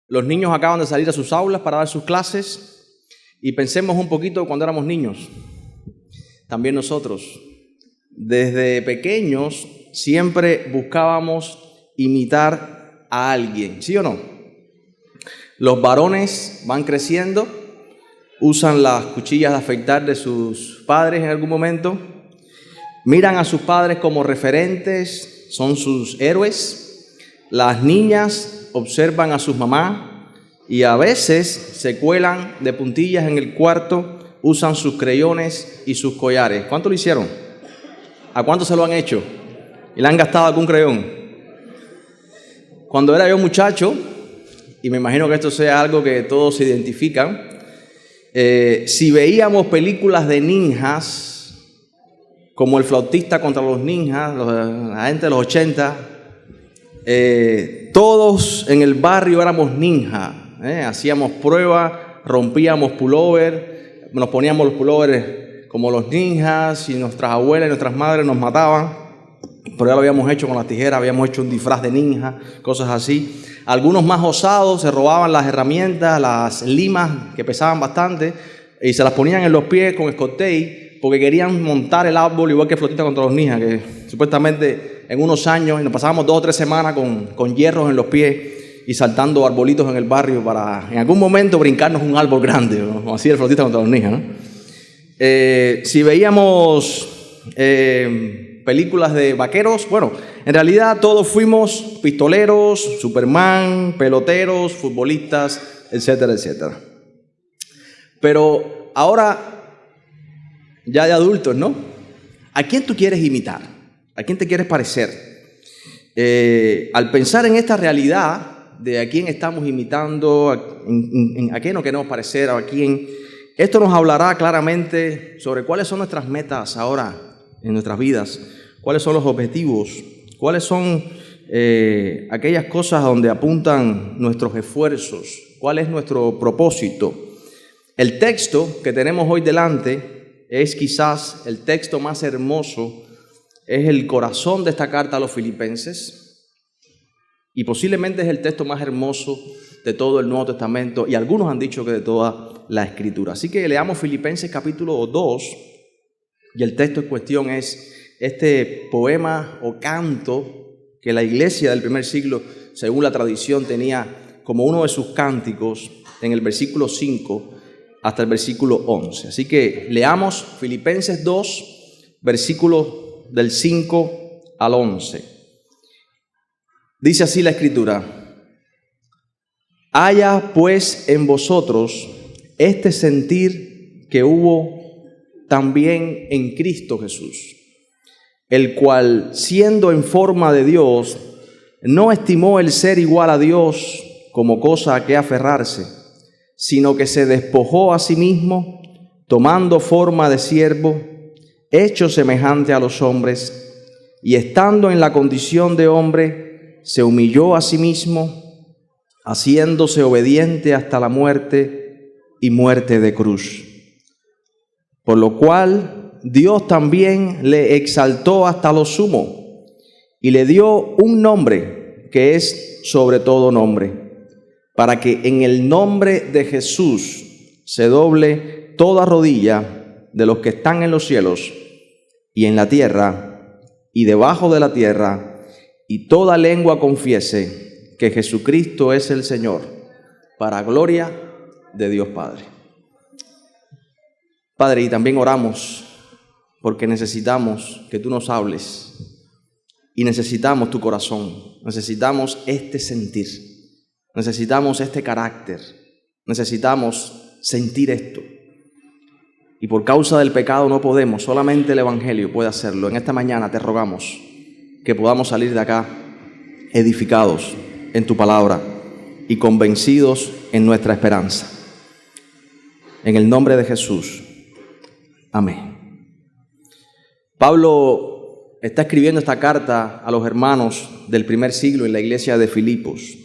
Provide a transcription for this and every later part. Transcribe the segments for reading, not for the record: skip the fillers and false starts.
Los niños acaban de salir a sus aulas para dar sus clases y pensemos un poquito cuando éramos niños. También nosotros, desde pequeños, siempre buscábamos imitar a alguien, ¿sí o no? Los varones van creciendo, usan las cuchillas de afeitar de sus padres en algún momento, miran a sus padres como referentes, son sus héroes. Las niñas observan a sus mamás y a veces se cuelan de puntillas en el cuarto, usan sus creyones y sus collares. ¿Cuánto lo hicieron? ¿A cuánto se lo han hecho? ¿Y le han gastado algún creyón? Cuando era yo muchacho, y me imagino que esto sea algo que todos se identifican, si veíamos películas de ninjas, como El flautista contra los ninjas, la gente de los 80, todos en el barrio éramos ninjas, hacíamos pruebas, rompíamos pullover, nos poníamos los pullovers como los ninjas y nuestras abuelas y nuestras madres nos mataban, pero ya lo habíamos hecho con las tijeras, habíamos hecho un disfraz de ninja, cosas así. Algunos más osados se robaban las herramientas, las limas que pesaban bastante y se las ponían en los pies con escote porque querían montar el árbol igual que Flautista contra los ninjas, que supuestamente en unos años, y nos pasábamos 2 o 3 semanas con hierros en los pies y saltando arbolitos en el barrio para en algún momento brincarnos un árbol grande, ¿no? Como así el Flautista contra los ninjas, ¿no? Si veíamos películas de vaqueros, bueno, en realidad todos fuimos pistoleros, Superman, peloteros, futbolistas, etcétera, etcétera. Pero ahora, ya de adultos, ¿no? ¿A quién tú quieres imitar? ¿A quién te quieres parecer? Al pensar en esta realidad de a quién estamos imitando, a quién nos queremos parecer, a quién, esto nos hablará claramente sobre cuáles son nuestras metas ahora en nuestras vidas, cuáles son los objetivos, cuáles son aquellas cosas donde apuntan nuestros esfuerzos, cuál es nuestro propósito. El texto que tenemos hoy delante es quizás el texto más hermoso, es el corazón de esta carta a los Filipenses y posiblemente es el texto más hermoso de todo el Nuevo Testamento y algunos han dicho que de toda la Escritura. Así que leamos Filipenses capítulo 2 y el texto en cuestión es este poema o canto que la iglesia del primer siglo, según la tradición, tenía como uno de sus cánticos en el versículo 5 hasta el versículo 11. Así que leamos Filipenses 2, versículos del 5 al 11. Dice así la Escritura: haya pues en vosotros este sentir que hubo también en Cristo Jesús, el cual, siendo en forma de Dios, no estimó el ser igual a Dios como cosa a que aferrarse, sino que se despojó a sí mismo, tomando forma de siervo, hecho semejante a los hombres, y estando en la condición de hombre, se humilló a sí mismo, haciéndose obediente hasta la muerte y muerte de cruz. Por lo cual Dios también le exaltó hasta lo sumo y le dio un nombre que es sobre todo nombre, para que en el nombre de Jesús se doble toda rodilla de los que están en los cielos y en la tierra y debajo de la tierra, y toda lengua confiese que Jesucristo es el Señor, para gloria de Dios Padre. Padre, y también oramos porque necesitamos que tú nos hables y necesitamos tu corazón, necesitamos este sentir, necesitamos este carácter, necesitamos sentir esto. Y por causa del pecado no podemos, solamente el Evangelio puede hacerlo. En esta mañana te rogamos que podamos salir de acá edificados en tu palabra y convencidos en nuestra esperanza. En el nombre de Jesús. Amén. Pablo está escribiendo esta carta a los hermanos del primer siglo en la iglesia de Filipos.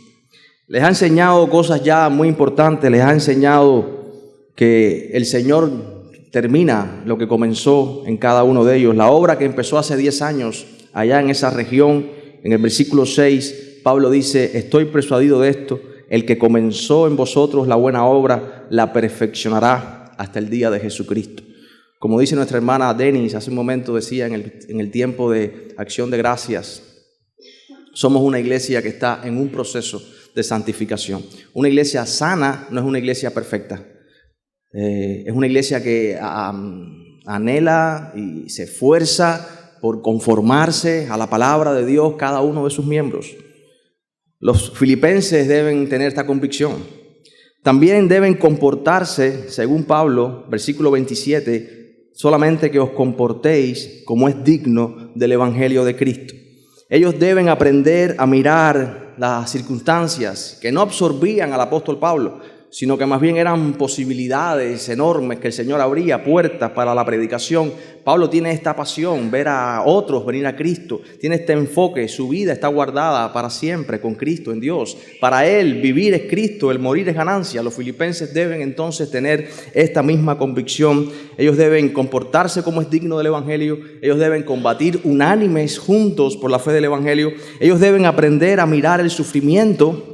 Les ha enseñado cosas ya muy importantes, les ha enseñado que el Señor termina lo que comenzó en cada uno de ellos. La obra que empezó hace 10 años allá en esa región, en el versículo 6, Pablo dice: estoy persuadido de esto, el que comenzó en vosotros la buena obra, la perfeccionará hasta el día de Jesucristo. Como dice nuestra hermana Denis, hace un momento decía en el tiempo de acción de gracias, somos una iglesia que está en un proceso de santificación. Una iglesia sana no es una iglesia perfecta. Es una iglesia que anhela y se esfuerza por conformarse a la palabra de Dios cada uno de sus miembros. Los filipenses deben tener esta convicción. También deben comportarse, según Pablo, versículo 27, solamente que os comportéis como es digno del evangelio de Cristo. Ellos deben aprender a mirar las circunstancias que no absorbían al apóstol Pablo, sino que más bien eran posibilidades enormes que el Señor abría, puertas para la predicación. Pablo tiene esta pasión, ver a otros venir a Cristo, tiene este enfoque, su vida está guardada para siempre con Cristo en Dios. Para él, vivir es Cristo, el morir es ganancia. Los filipenses deben entonces tener esta misma convicción. Ellos deben comportarse como es digno del Evangelio, ellos deben combatir unánimes juntos por la fe del Evangelio, ellos deben aprender a mirar el sufrimiento,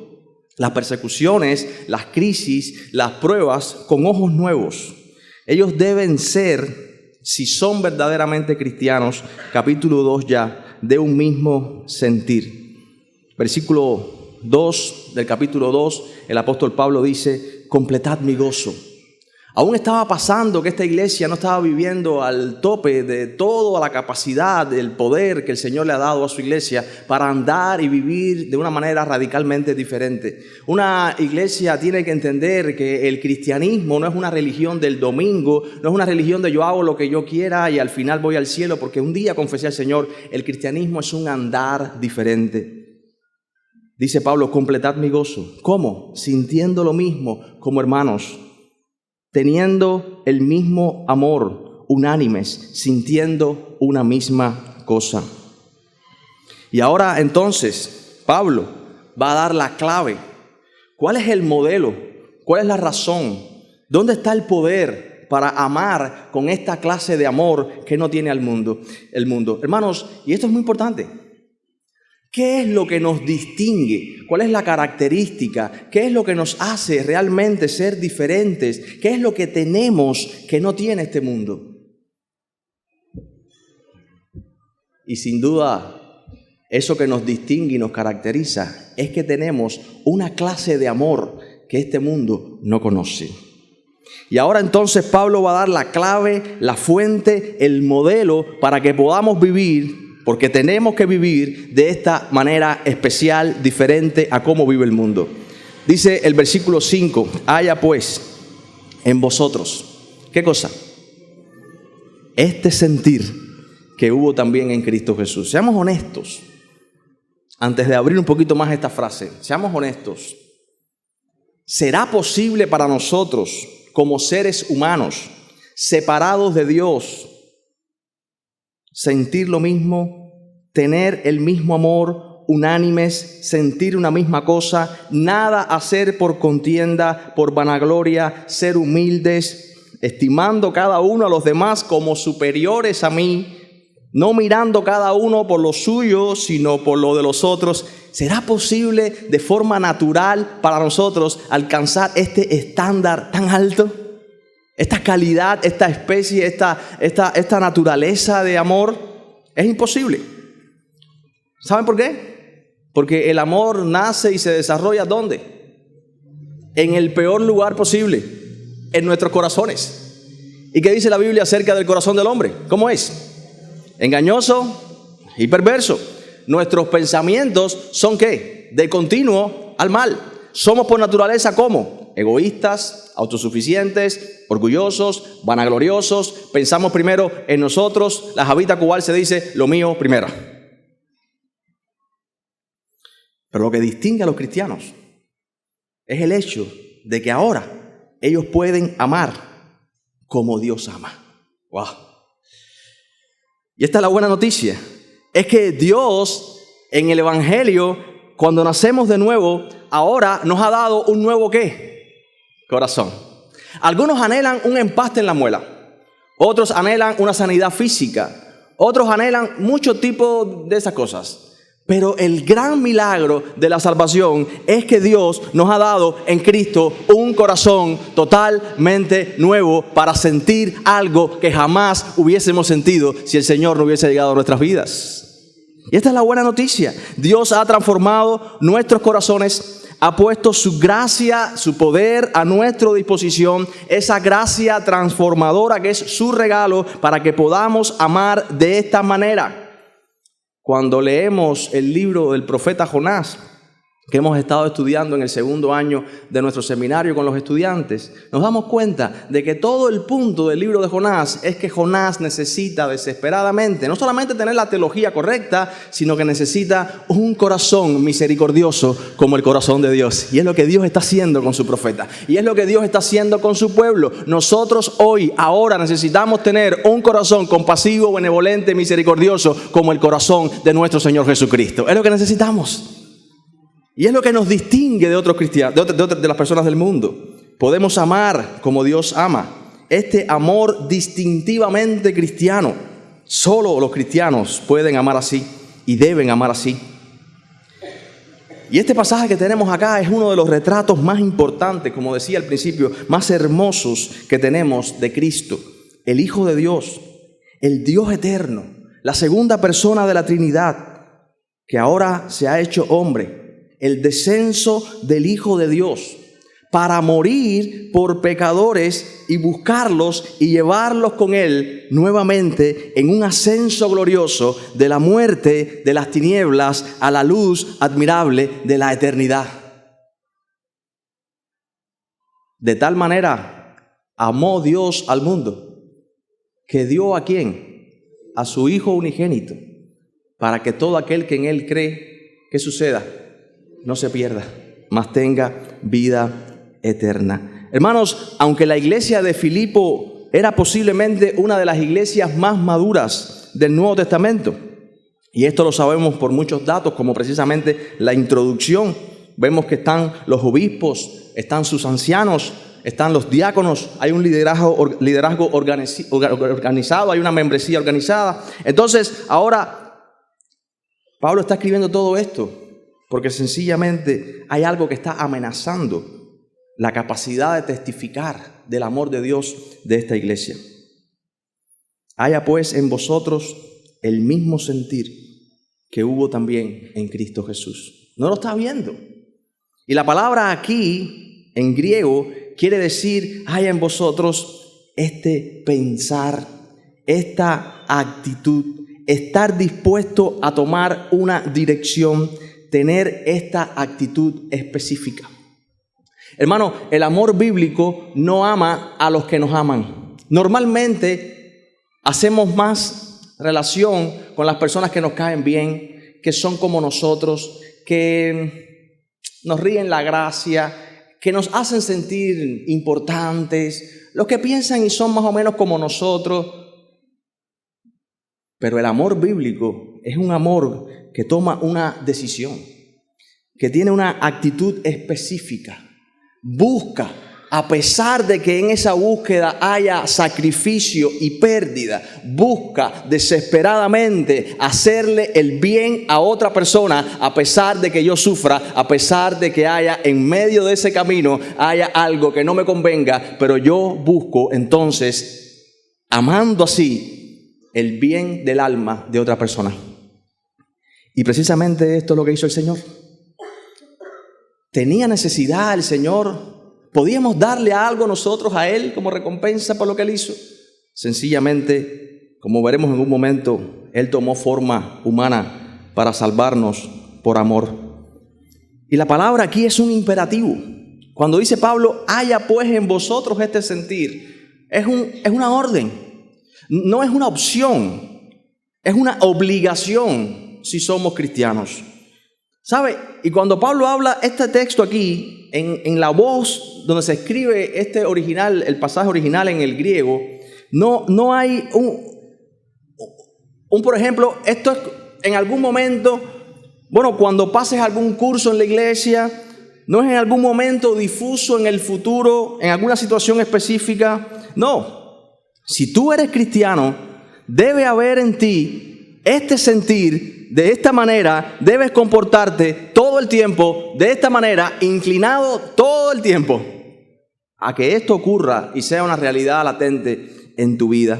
las persecuciones, las crisis, las pruebas con ojos nuevos. Ellos deben ser, si son verdaderamente cristianos, capítulo 2 ya, de un mismo sentir. Versículo 2 del capítulo 2, el apóstol Pablo dice, completad mi gozo. Aún estaba pasando que esta iglesia no estaba viviendo al tope de toda la capacidad, del poder que el Señor le ha dado a su iglesia para andar y vivir de una manera radicalmente diferente. Una iglesia tiene que entender que el cristianismo no es una religión del domingo, no es una religión de yo hago lo que yo quiera y al final voy al cielo porque un día confesé al Señor. El cristianismo es un andar diferente. Dice Pablo, completad mi gozo. ¿Cómo? Sintiendo lo mismo como hermanos, teniendo el mismo amor, unánimes, sintiendo una misma cosa. Y ahora entonces Pablo va a dar la clave. ¿Cuál es el modelo? ¿Cuál es la razón? ¿Dónde está el poder para amar con esta clase de amor que no tiene el mundo? Hermanos, y esto es muy importante. ¿Qué es lo que nos distingue? ¿Cuál es la característica? ¿Qué es lo que nos hace realmente ser diferentes? ¿Qué es lo que tenemos que no tiene este mundo? Y sin duda, eso que nos distingue y nos caracteriza es que tenemos una clase de amor que este mundo no conoce. Y ahora entonces Pablo va a dar la clave, la fuente, el modelo para que podamos vivir, porque tenemos que vivir de esta manera especial, diferente a cómo vive el mundo. Dice el versículo 5, haya pues en vosotros, ¿qué cosa? Este sentir que hubo también en Cristo Jesús. Seamos honestos, antes de abrir un poquito más esta frase, seamos honestos. ¿Será posible para nosotros, como seres humanos, separados de Dios, sentir lo mismo, tener el mismo amor, unánimes, sentir una misma cosa, nada hacer por contienda, por vanagloria, ser humildes, estimando cada uno a los demás como superiores a mí, no mirando cada uno por lo suyo, sino por lo de los otros? ¿Será posible de forma natural para nosotros alcanzar este estándar tan alto? Esta calidad, esta especie, esta naturaleza de amor, es imposible. ¿Saben por qué? Porque el amor nace y se desarrolla ¿dónde? En el peor lugar posible, en nuestros corazones. ¿Y qué dice la Biblia acerca del corazón del hombre? ¿Cómo es? Engañoso y perverso. Nuestros pensamientos son ¿qué? De continuo al mal. Somos por naturaleza ¿cómo? Egoístas, autosuficientes, orgullosos, vanagloriosos. Pensamos primero en nosotros. La Javita cubana se dice lo mío primero. Pero lo que distingue a los cristianos es el hecho de que ahora ellos pueden amar como Dios ama. ¡Wow! Y esta es la buena noticia. Es que Dios en el Evangelio, cuando nacemos de nuevo, ahora nos ha dado un nuevo ¿qué? Corazón. Algunos anhelan un empaste en la muela. Otros anhelan una sanidad física. Otros anhelan mucho tipo de esas cosas. Pero el gran milagro de la salvación es que Dios nos ha dado en Cristo un corazón totalmente nuevo para sentir algo que jamás hubiésemos sentido si el Señor no hubiese llegado a nuestras vidas. Y esta es la buena noticia. Dios ha transformado nuestros corazones, ha puesto su gracia, su poder a nuestra disposición, esa gracia transformadora que es su regalo para que podamos amar de esta manera. Cuando leemos el libro del profeta Jonás, que hemos estado estudiando en el segundo año de nuestro seminario con los estudiantes, nos damos cuenta de que todo el punto del libro de Jonás es que Jonás necesita desesperadamente, no solamente tener la teología correcta, sino que necesita un corazón misericordioso como el corazón de Dios. Y es lo que Dios está haciendo con su profeta. Y es lo que Dios está haciendo con su pueblo. Nosotros hoy, ahora, necesitamos tener un corazón compasivo, benevolente, misericordioso como el corazón de nuestro Señor Jesucristo. Es lo que necesitamos. Y es lo que nos distingue de otros cristianos, de las personas del mundo. Podemos amar como Dios ama. Este amor distintivamente cristiano. Solo los cristianos pueden amar así y deben amar así. Y este pasaje que tenemos acá es uno de los retratos más importantes, como decía al principio, más hermosos que tenemos de Cristo. El Hijo de Dios, el Dios eterno, la segunda persona de la Trinidad, que ahora se ha hecho hombre. El descenso del Hijo de Dios para morir por pecadores y buscarlos y llevarlos con Él nuevamente en un ascenso glorioso de la muerte de las tinieblas a la luz admirable de la eternidad. De tal manera amó Dios al mundo que dio ¿a quién? A su Hijo unigénito, para que todo aquel que en Él cree, ¿qué suceda? No se pierda, mas tenga vida eterna. Hermanos, aunque la iglesia de Filipo era posiblemente una de las iglesias más maduras del Nuevo Testamento, y esto lo sabemos por muchos datos, como precisamente la introducción, vemos que están los obispos, están sus ancianos, están los diáconos, hay un liderazgo organizado, hay una membresía organizada. Entonces, ahora Pablo está escribiendo todo esto porque sencillamente hay algo que está amenazando la capacidad de testificar del amor de Dios de esta iglesia. Haya pues en vosotros el mismo sentir que hubo también en Cristo Jesús. ¿No lo está viendo? Y la palabra aquí, en griego, quiere decir, haya en vosotros este pensar, esta actitud, estar dispuesto a tomar una dirección, tener esta actitud específica. Hermano, el amor bíblico no ama a los que nos aman. Normalmente hacemos más relación con las personas que nos caen bien, que son como nosotros, que nos ríen la gracia, que nos hacen sentir importantes, los que piensan y son más o menos como nosotros. Pero el amor bíblico es un amor que toma una decisión, que tiene una actitud específica. Busca, a pesar de que en esa búsqueda haya sacrificio y pérdida, busca desesperadamente hacerle el bien a otra persona, a pesar de que yo sufra, a pesar de que haya en medio de ese camino, haya algo que no me convenga, pero yo busco entonces, amando así, el bien del alma de otra persona. Y precisamente esto es lo que hizo el Señor. ¿Tenía necesidad el Señor? ¿Podíamos darle algo nosotros a Él como recompensa por lo que Él hizo? Sencillamente, como veremos en un momento, Él tomó forma humana para salvarnos por amor. Y la palabra aquí es un imperativo. Cuando dice Pablo, haya pues en vosotros este sentir, es una orden. No es una opción, es una obligación si somos cristianos. ¿Sabe? Y cuando Pablo habla este texto aquí, en la voz donde se escribe este original, el pasaje original en el griego, no hay por ejemplo, esto es en algún momento, bueno, cuando pases algún curso en la iglesia, no es en algún momento difuso en el futuro, en alguna situación específica, no. Si tú eres cristiano, debe haber en ti este sentir de esta manera, debes comportarte todo el tiempo de esta manera, inclinado todo el tiempo a que esto ocurra y sea una realidad latente en tu vida.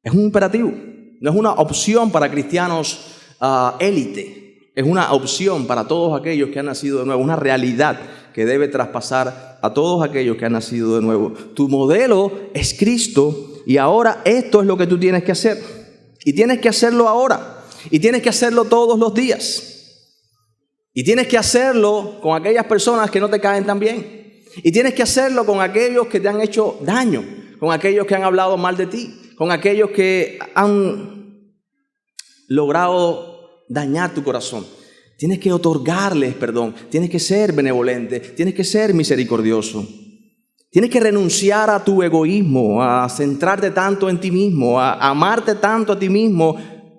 Es un imperativo, no es una opción para cristianos élite, es una opción para todos aquellos que han nacido de nuevo, una realidad que debe traspasar a todos aquellos que han nacido de nuevo. Tu modelo es Cristo y ahora esto es lo que tú tienes que hacer. Y tienes que hacerlo ahora. Y tienes que hacerlo todos los días. Y tienes que hacerlo con aquellas personas que no te caen tan bien. Y tienes que hacerlo con aquellos que te han hecho daño, con aquellos que han hablado mal de ti, con aquellos que han logrado dañar tu corazón. Tienes que otorgarles perdón, tienes que ser benevolente, tienes que ser misericordioso. Tienes que renunciar a tu egoísmo, a centrarte tanto en ti mismo, a amarte tanto a ti mismo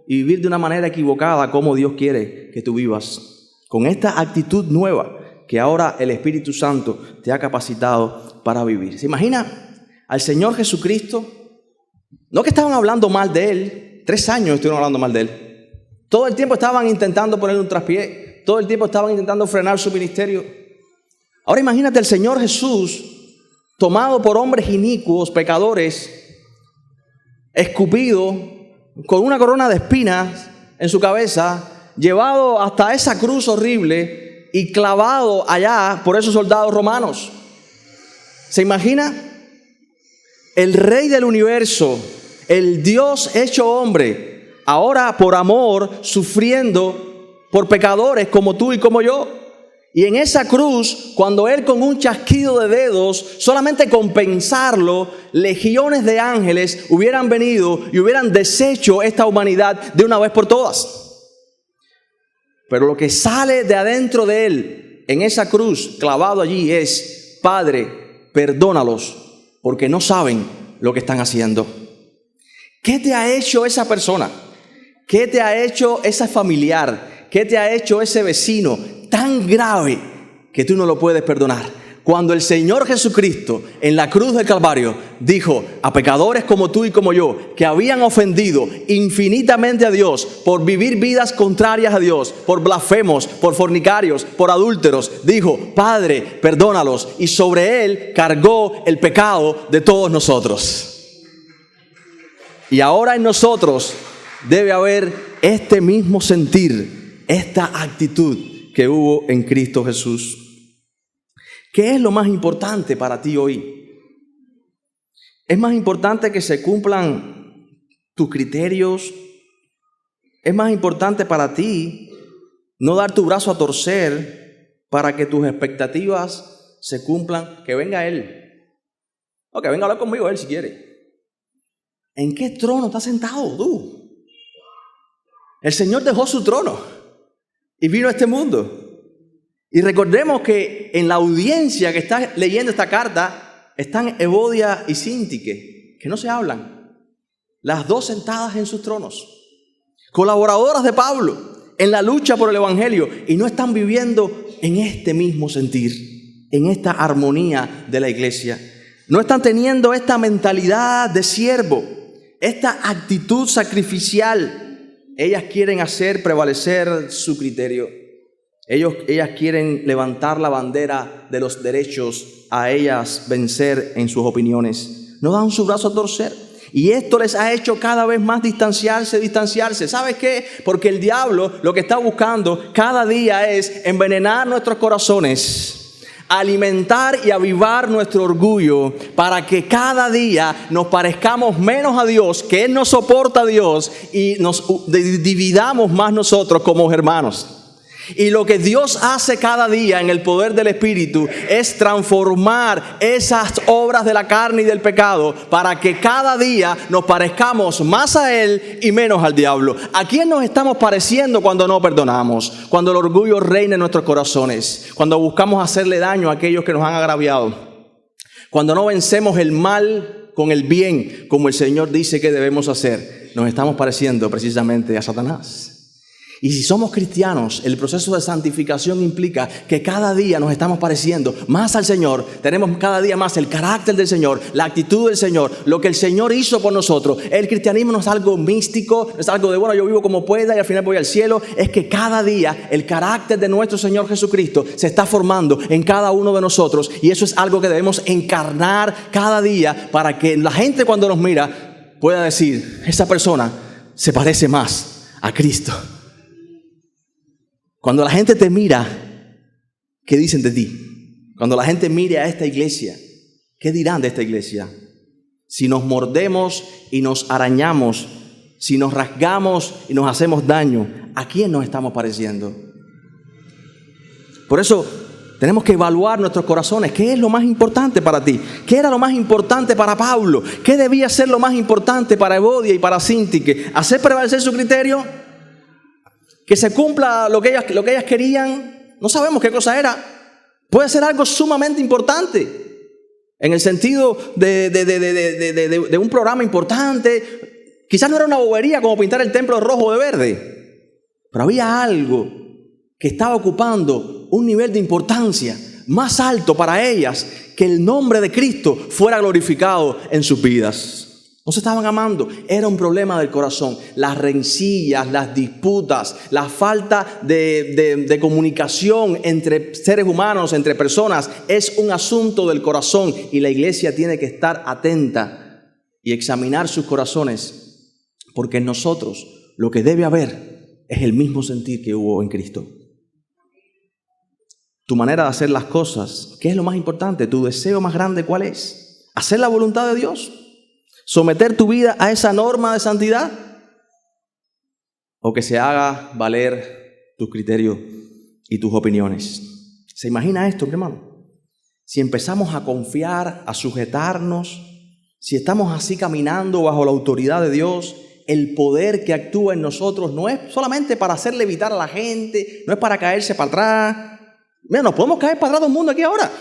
y vivir de una manera equivocada como Dios quiere que tú vivas. Con esta actitud nueva que ahora el Espíritu Santo te ha capacitado para vivir. ¿Se imagina al Señor Jesucristo? No que estaban hablando mal de Él, 3 años estuvieron hablando mal de Él. Todo el tiempo estaban intentando ponerle un traspié, todo el tiempo estaban intentando frenar su ministerio. Ahora imagínate al Señor Jesús tomado por hombres inicuos, pecadores, escupido, con una corona de espinas en su cabeza, llevado hasta esa cruz horrible y clavado allá por esos soldados romanos. ¿Se imagina? El Rey del universo, el Dios hecho hombre, ahora por amor, sufriendo por pecadores como tú y como yo. Y en esa cruz, cuando Él con un chasquido de dedos, solamente con pensarlo, legiones de ángeles hubieran venido y hubieran deshecho esta humanidad de una vez por todas. Pero lo que sale de adentro de Él, en esa cruz, clavado allí, es: Padre, perdónalos, porque no saben lo que están haciendo. ¿Qué te ha hecho esa persona? ¿Qué te ha hecho ese familiar? ¿Qué te ha hecho ese vecino tan grave que tú no lo puedes perdonar? Cuando el Señor Jesucristo en la cruz del Calvario dijo a pecadores como tú y como yo, que habían ofendido infinitamente a Dios por vivir vidas contrarias a Dios, por blasfemos, por fornicarios, por adúlteros, dijo: Padre, perdónalos, y sobre Él cargó el pecado de todos nosotros. Y ahora en nosotros debe haber este mismo sentir, esta actitud que hubo en Cristo Jesús. ¿Qué es lo más importante para ti hoy? ¿Es más importante que se cumplan tus criterios? ¿Es más importante para ti no dar tu brazo a torcer para que tus expectativas se cumplan? Que venga Él. O que venga a hablar conmigo Él si quiere. ¿En qué trono estás sentado tú? El Señor dejó su trono y vino a este mundo. Y recordemos que en la audiencia que está leyendo esta carta están Evodia y Síntique, que no se hablan. Las dos sentadas en sus tronos, colaboradoras de Pablo en la lucha por el Evangelio, y no están viviendo en este mismo sentir, en esta armonía de la iglesia. No están teniendo esta mentalidad de siervo, esta actitud sacrificial. Ellas quieren hacer prevalecer su criterio. Ellas quieren levantar la bandera de los derechos, a ellas vencer en sus opiniones. No dan su brazo a torcer. Y esto les ha hecho cada vez más distanciarse. ¿Sabes qué? Porque el diablo lo que está buscando cada día es envenenar nuestros corazones, alimentar y avivar nuestro orgullo para que cada día nos parezcamos menos a Dios, que Él no soporta a Dios, y nos dividamos más nosotros como hermanos. Y lo que Dios hace cada día en el poder del Espíritu es transformar esas obras de la carne y del pecado para que cada día nos parezcamos más a Él y menos al diablo. ¿A quién nos estamos pareciendo cuando no perdonamos? Cuando el orgullo reina en nuestros corazones, cuando buscamos hacerle daño a aquellos que nos han agraviado, cuando no vencemos el mal con el bien como el Señor dice que debemos hacer. Nos estamos pareciendo precisamente a Satanás. Y si somos cristianos, el proceso de santificación implica que cada día nos estamos pareciendo más al Señor. Tenemos cada día más el carácter del Señor, la actitud del Señor, lo que el Señor hizo por nosotros. El cristianismo no es algo místico, no es algo de, bueno, yo vivo como pueda y al final voy al cielo. Es que cada día el carácter de nuestro Señor Jesucristo se está formando en cada uno de nosotros. Y eso es algo que debemos encarnar cada día para que la gente cuando nos mira pueda decir, esa persona se parece más a Cristo. Cuando la gente te mira, ¿qué dicen de ti? Cuando la gente mire a esta iglesia, ¿qué dirán de esta iglesia? Si nos mordemos y nos arañamos, si nos rasgamos y nos hacemos daño, ¿a quién nos estamos pareciendo? Por eso tenemos que evaluar nuestros corazones. ¿Qué es lo más importante para ti? ¿Qué era lo más importante para Pablo? ¿Qué debía ser lo más importante para Evodia y para Síntique? ¿Hacer prevalecer su criterio? ¿Que se cumpla lo que ellas querían? No sabemos qué cosa era. Puede ser algo sumamente importante. En el sentido de un programa importante. Quizás no era una bobería como pintar el templo de rojo o de verde. Pero había algo que estaba ocupando un nivel de importancia más alto para ellas, que el nombre de Cristo fuera glorificado en sus vidas. No se estaban amando, era un problema del corazón. Las rencillas, las disputas, la falta de comunicación entre seres humanos, entre personas, es un asunto del corazón y la iglesia tiene que estar atenta y examinar sus corazones, porque en nosotros lo que debe haber es el mismo sentir que hubo en Cristo. Tu manera de hacer las cosas, ¿qué es lo más importante? ¿Tu deseo más grande cuál es? ¿Hacer la voluntad de Dios? ¿Someter tu vida a esa norma de santidad? ¿O que se haga valer tus criterios y tus opiniones? ¿Se imagina esto, mi hermano? Si empezamos a confiar, a sujetarnos, si estamos así caminando bajo la autoridad de Dios, el poder que actúa en nosotros no es solamente para hacer levitar a la gente, no es para caerse para atrás. Mira, nos podemos caer para atrás del mundo aquí ahora.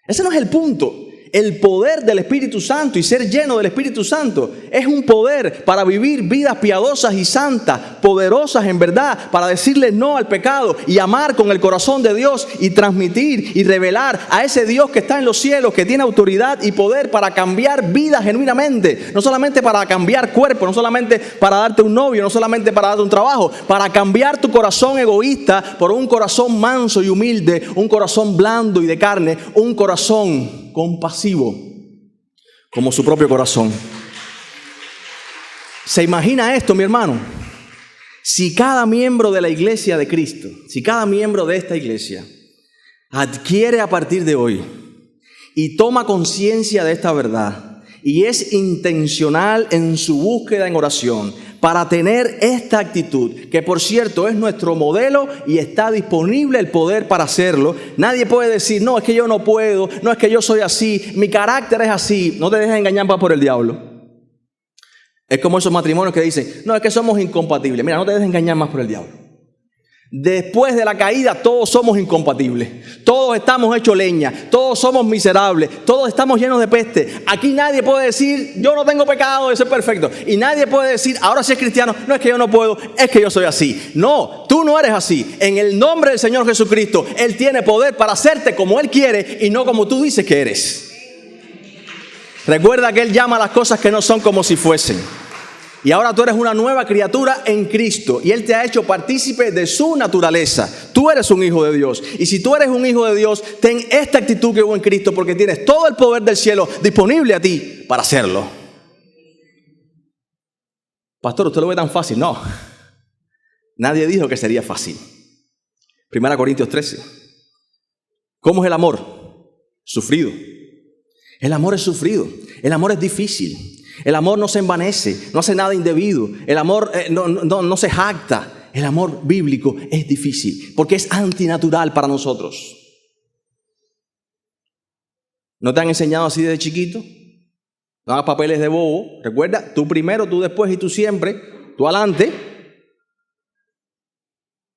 Ese no es el punto. El poder del Espíritu Santo y ser lleno del Espíritu Santo es un poder para vivir vidas piadosas y santas, poderosas en verdad, para decirle no al pecado y amar con el corazón de Dios y transmitir y revelar a ese Dios que está en los cielos, que tiene autoridad y poder para cambiar vidas genuinamente. No solamente para cambiar cuerpo, no solamente para darte un novio, no solamente para darte un trabajo, para cambiar tu corazón egoísta por un corazón manso y humilde, un corazón blando y de carne, un corazón compasivo como su propio corazón. ¿Se imagina esto, mi hermano? Si cada miembro de la iglesia de Cristo, si cada miembro de esta iglesia adquiere a partir de hoy y toma conciencia de esta verdad y es intencional en su búsqueda en oración para tener esta actitud, que por cierto es nuestro modelo y está disponible el poder para hacerlo. Nadie puede decir, no, es que yo no puedo, no es que yo soy así, mi carácter es así. No te dejes engañar por el diablo. Es como esos matrimonios que dicen, no, es que somos incompatibles. Mira, no te dejes engañar más por el diablo. Después de la caída todos somos incompatibles, todos estamos hechos leña, todos somos miserables, todos estamos llenos de peste. Aquí nadie puede decir, yo no tengo pecado, yo soy perfecto. Y nadie puede decir, ahora sí es cristiano, no es que yo no puedo, es que yo soy así. No, tú no eres así. En el nombre del Señor Jesucristo, Él tiene poder para hacerte como Él quiere y no como tú dices que eres. Recuerda que Él llama a las cosas que no son como si fuesen. Y ahora tú eres una nueva criatura en Cristo y Él te ha hecho partícipe de su naturaleza. Tú eres un hijo de Dios. Y si tú eres un hijo de Dios, ten esta actitud que hubo en Cristo porque tienes todo el poder del cielo disponible a ti para hacerlo. Pastor, ¿usted lo ve tan fácil? No. Nadie dijo que sería fácil. 1 Corintios 13. ¿Cómo es el amor? Sufrido. El amor es sufrido. El amor es difícil. El amor no se envanece, no hace nada indebido. El amor no se jacta. El amor bíblico es difícil porque es antinatural para nosotros. ¿No te han enseñado así desde chiquito? No hagas papeles de bobo. Recuerda, tú primero, tú después y tú siempre. Tú adelante.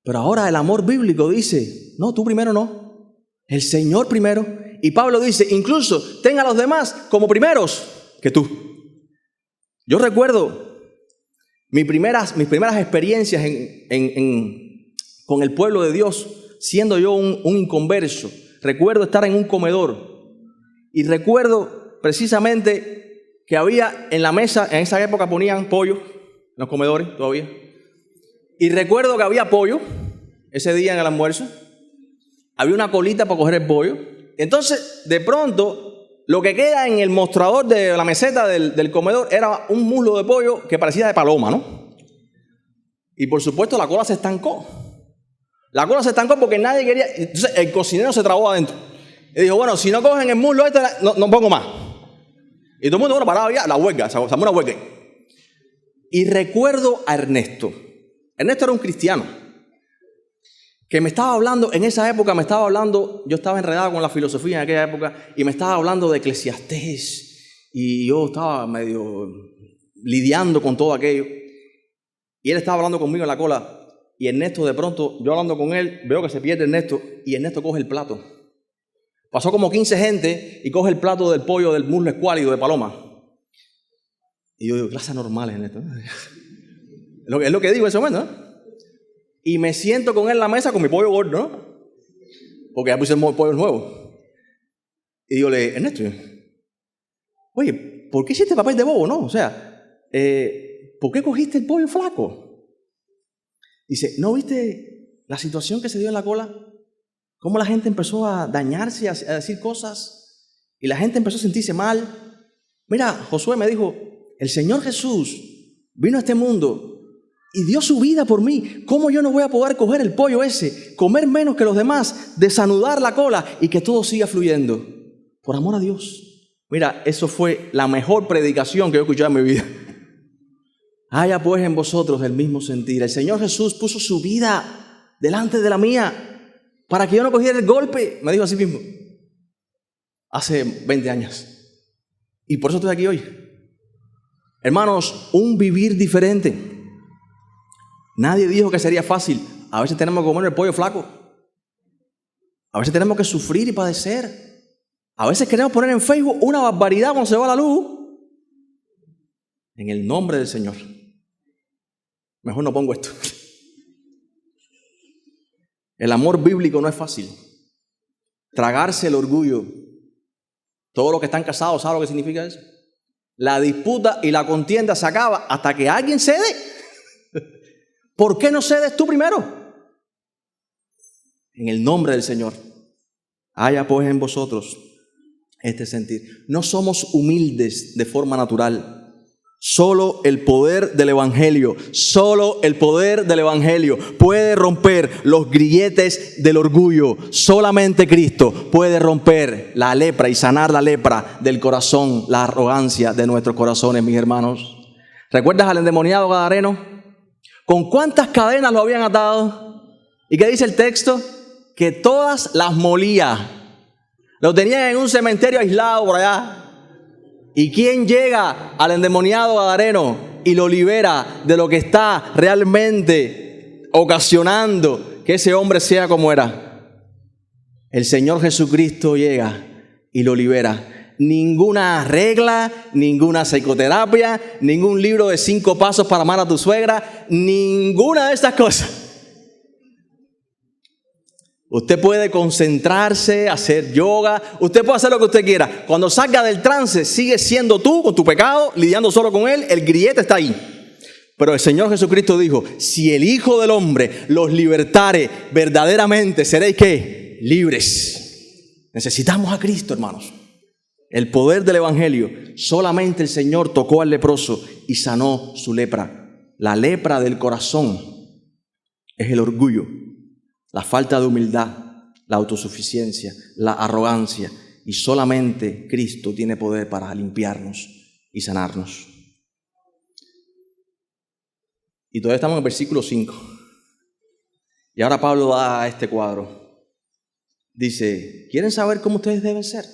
Pero ahora el amor bíblico dice, no, tú primero no. El Señor primero. Y Pablo dice, incluso ten a los demás como primeros que tú. Yo recuerdo mis primeras experiencias con el pueblo de Dios, siendo yo un inconverso, recuerdo estar en un comedor y recuerdo precisamente que había en la mesa, en esa época ponían pollo en los comedores todavía, y recuerdo que había pollo ese día en el almuerzo, había una colita para coger el pollo. Entonces, de pronto, lo que queda en el mostrador de la meseta del comedor era un muslo de pollo que parecía de paloma, ¿no? Y por supuesto la cola se estancó. La cola se estancó porque nadie quería. Entonces el cocinero se trabó adentro. Y dijo, bueno, si no cogen el muslo este, no pongo más. Y todo el mundo, bueno, paraba ya, la huelga, se armó una huelga. Y recuerdo a Ernesto. Ernesto era un cristiano que me estaba hablando, en esa época yo estaba enredado con la filosofía en aquella época y me estaba hablando de Eclesiastés y yo estaba medio lidiando con todo aquello. Y él estaba hablando conmigo en la cola y Ernesto de pronto, yo hablando con él, veo que se pierde Ernesto y Ernesto coge el plato. Pasó como 15 gente y coge el plato del pollo del muslo escuálido de paloma. Y yo digo, clase normal Ernesto. Es lo que digo en ese momento, ¿no? Y me siento con él en la mesa con mi pollo gordo, ¿no? Porque ya pusimos el pollo nuevo. Y digo, Ernesto, oye, ¿por qué hiciste papel de bobo, no? O sea, ¿por qué cogiste el pollo flaco? Dice, ¿no viste la situación que se dio en la cola? Cómo la gente empezó a dañarse, a decir cosas. Y la gente empezó a sentirse mal. Mira, Josué me dijo, el Señor Jesús vino a este mundo y dio su vida por mí. ¿Cómo yo no voy a poder coger el pollo ese, comer menos que los demás, desanudar la cola y que todo siga fluyendo? Por amor a Dios. Mira, eso fue la mejor predicación que yo he escuchado en mi vida. Haya pues en vosotros el mismo sentir. El Señor Jesús puso su vida delante de la mía para que yo no cogiera el golpe. Me dijo así mismo. Hace 20 años. Y por eso estoy aquí hoy. Hermanos, un vivir diferente. Nadie dijo que sería fácil. A veces tenemos que comer el pollo flaco. A veces tenemos que sufrir y padecer. A veces queremos poner en Facebook una barbaridad cuando se va la luz. En el nombre del Señor. Mejor no pongo esto. El amor bíblico no es fácil. Tragarse el orgullo. Todos los que están casados saben lo que significa eso. La disputa y la contienda se acaba hasta que alguien cede. ¿Por qué no cedes tú primero? En el nombre del Señor. Haya pues en vosotros este sentir. No somos humildes de forma natural. Solo el poder del Evangelio, puede romper los grilletes del orgullo. Solamente Cristo puede romper la lepra y sanar la lepra del corazón, la arrogancia de nuestros corazones, mis hermanos. ¿Recuerdas al endemoniado gadareno? ¿Con cuántas cadenas lo habían atado? ¿Y qué dice el texto? Que todas las molía. Lo tenían en un cementerio aislado por allá. ¿Y quién llega al endemoniado gadareno y lo libera de lo que está realmente ocasionando que ese hombre sea como era? El Señor Jesucristo llega y lo libera. Ninguna regla, ninguna psicoterapia, ningún libro de 5 pasos para amar a tu suegra, ninguna de estas cosas. Usted puede concentrarse, hacer yoga, usted puede hacer lo que usted quiera. Cuando salga del trance, sigue siendo tú con tu pecado, lidiando solo con él, el grillete está ahí. Pero el Señor Jesucristo dijo, si el Hijo del Hombre los libertare, verdaderamente seréis ¿qué? Libres. Necesitamos a Cristo, hermanos. El poder del Evangelio, solamente el Señor tocó al leproso y sanó su lepra. La lepra del corazón es el orgullo. La falta de humildad, la autosuficiencia, la arrogancia. Y solamente Cristo tiene poder para limpiarnos y sanarnos. Y todavía estamos en el versículo 5. Y ahora Pablo da este cuadro. Dice, ¿quieren saber cómo ustedes deben ser?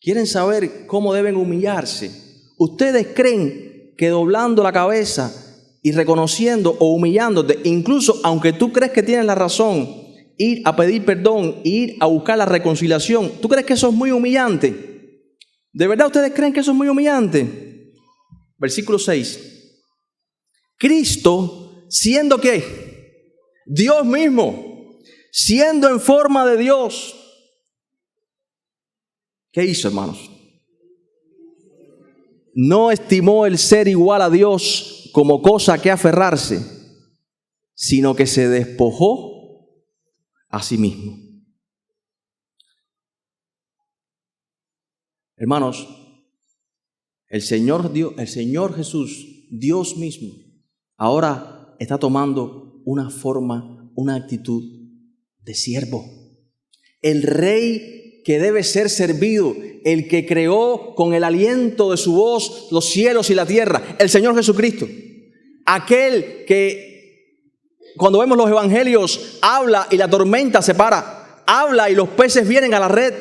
¿Quieren saber cómo deben humillarse? ¿Ustedes creen que doblando la cabeza y reconociendo o humillándote, incluso aunque tú crees que tienes la razón, ir a pedir perdón, ir a buscar la reconciliación, ¿tú crees que eso es muy humillante? ¿De verdad ustedes creen que eso es muy humillante? Versículo 6. Cristo, ¿siendo qué? Dios mismo, siendo en forma de Dios. ¿Qué hizo, hermanos? No estimó el ser igual a Dios como cosa que aferrarse, sino que se despojó a sí mismo. Hermanos, el Señor Jesús, Dios mismo, ahora está tomando una forma, una actitud de siervo. El Rey que debe ser servido, el que creó con el aliento de su voz los cielos y la tierra, el Señor Jesucristo. Aquel que cuando vemos los evangelios habla y la tormenta se para, habla y los peces vienen a la red,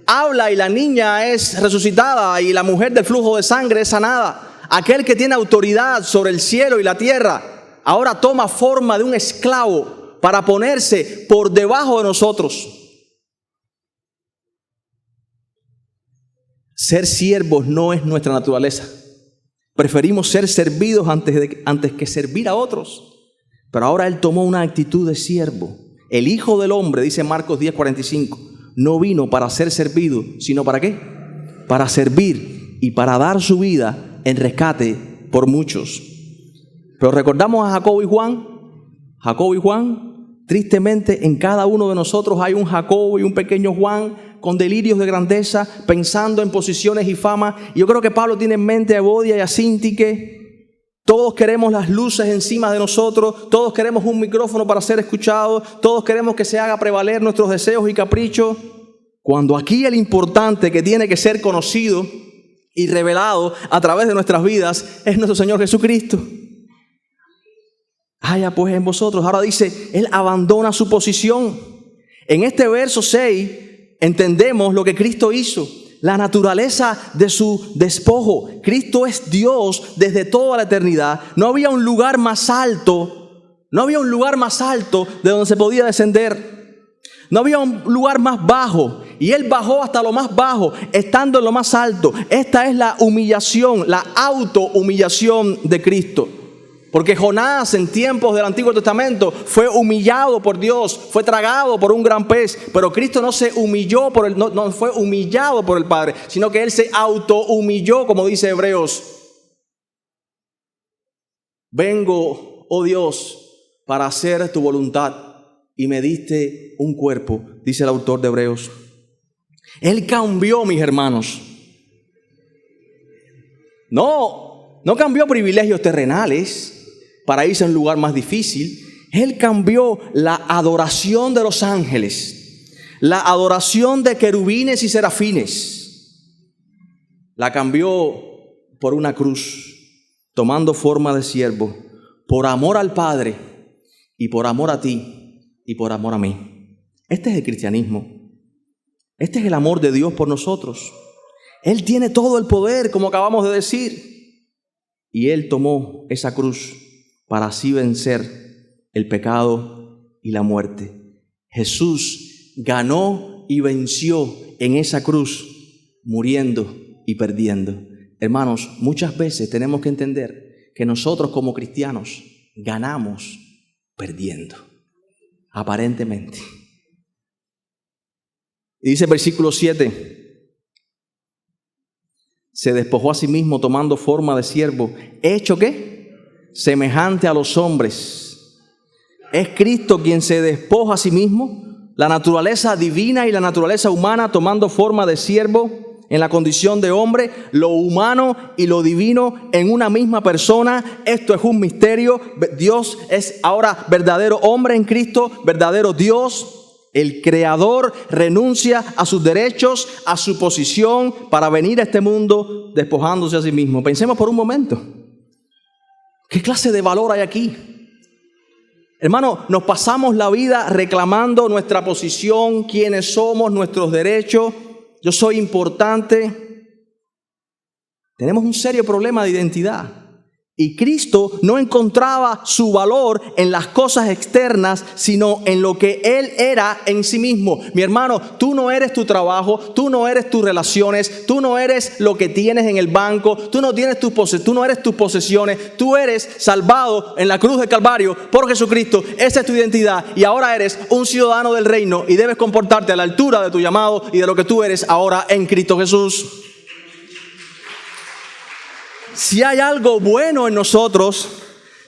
habla y la niña es resucitada y la mujer del flujo de sangre es sanada. Aquel que tiene autoridad sobre el cielo y la tierra, ahora toma forma de un esclavo para ponerse por debajo de nosotros. Ser siervos no es nuestra naturaleza. Preferimos ser servidos antes que servir a otros. Pero ahora Él tomó una actitud de siervo. El Hijo del Hombre, dice Marcos 10:45, no vino para ser servido, sino ¿para qué? Para servir y para dar su vida en rescate por muchos. Pero recordamos a Jacobo y Juan. Jacobo y Juan, tristemente en cada uno de nosotros hay un Jacobo y un pequeño Juan con delirios de grandeza, pensando en posiciones y fama. Y yo creo que Pablo tiene en mente a Evodia y a Síntique. Todos queremos las luces encima de nosotros, todos queremos un micrófono para ser escuchados, todos queremos que se haga prevaler nuestros deseos y caprichos, cuando aquí el importante que tiene que ser conocido y revelado a través de nuestras vidas es nuestro Señor Jesucristo. Haya pues en vosotros. Ahora dice, Él abandona su posición. En este verso 6 entendemos lo que Cristo hizo, la naturaleza de su despojo. Cristo es Dios desde toda la eternidad. No había un lugar más alto, de donde se podía descender. No había un lugar más bajo. Y Él bajó hasta lo más bajo, estando en lo más alto. Esta es la humillación, la autohumillación de Cristo. Porque Jonás en tiempos del Antiguo Testamento fue humillado por Dios, fue tragado por un gran pez, pero Cristo no se humilló no fue humillado por el Padre, sino que Él se autohumilló, como dice Hebreos. Vengo, oh Dios, para hacer tu voluntad, y me diste un cuerpo, dice el autor de Hebreos. Él cambió, mis hermanos. No cambió privilegios terrenales para irse a un lugar más difícil. Él cambió la adoración de los ángeles, la adoración de querubines y serafines. La cambió por una cruz, tomando forma de siervo, por amor al Padre y por amor a ti y por amor a mí. Este es el cristianismo. Este es el amor de Dios por nosotros. Él tiene todo el poder, como acabamos de decir. Y Él tomó esa cruz para así vencer el pecado y la muerte. Jesús ganó y venció en esa cruz, muriendo y perdiendo. Hermanos, muchas veces tenemos que entender que nosotros como cristianos ganamos perdiendo, aparentemente. Y dice el versículo 7, se despojó a sí mismo tomando forma de siervo, hecho ¿qué? Semejante a los hombres. Es Cristo quien se despoja a sí mismo, la naturaleza divina y la naturaleza humana, tomando forma de siervo en la condición de hombre, lo humano y lo divino en una misma persona. Esto es un misterio. Dios es ahora verdadero hombre en Cristo, verdadero Dios. El Creador renuncia a sus derechos, a su posición para venir a este mundo despojándose a sí mismo. Pensemos por un momento. ¿Qué clase de valor hay aquí? Hermano, nos pasamos la vida reclamando nuestra posición, quiénes somos, nuestros derechos. Yo soy importante. Tenemos un serio problema de identidad. Y Cristo no encontraba su valor en las cosas externas, sino en lo que Él era en sí mismo. Mi hermano, tú no eres tu trabajo, tú no eres tus relaciones, tú no eres lo que tienes en el banco, tú no eres tus posesiones, tú eres salvado en la cruz del Calvario por Jesucristo. Esa es tu identidad y ahora eres un ciudadano del reino y debes comportarte a la altura de tu llamado y de lo que tú eres ahora en Cristo Jesús. Si hay algo bueno en nosotros,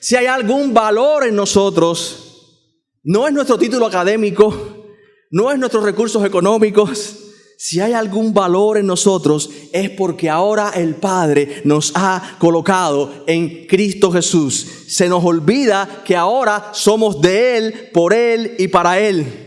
si hay algún valor en nosotros, no es nuestro título académico, no es nuestros recursos económicos. Si hay algún valor en nosotros, es porque ahora el Padre nos ha colocado en Cristo Jesús. Se nos olvida que ahora somos de Él, por Él y para Él.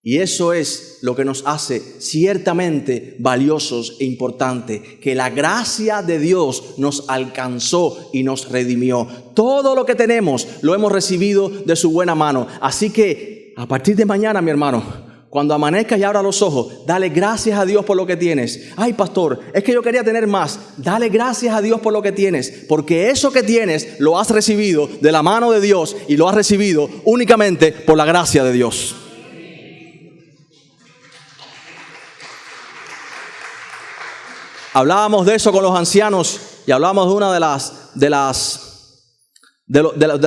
Y eso es lo que nos hace ciertamente valiosos e importantes, que la gracia de Dios nos alcanzó y nos redimió. Todo lo que tenemos lo hemos recibido de su buena mano. Así que a partir de mañana, mi hermano, cuando amanezcas y abras los ojos, dale gracias a Dios por lo que tienes. Ay, pastor, es que yo quería tener más. Dale gracias a Dios por lo que tienes, porque eso que tienes lo has recibido de la mano de Dios y lo has recibido únicamente por la gracia de Dios. Hablábamos de eso con los ancianos y hablábamos de una de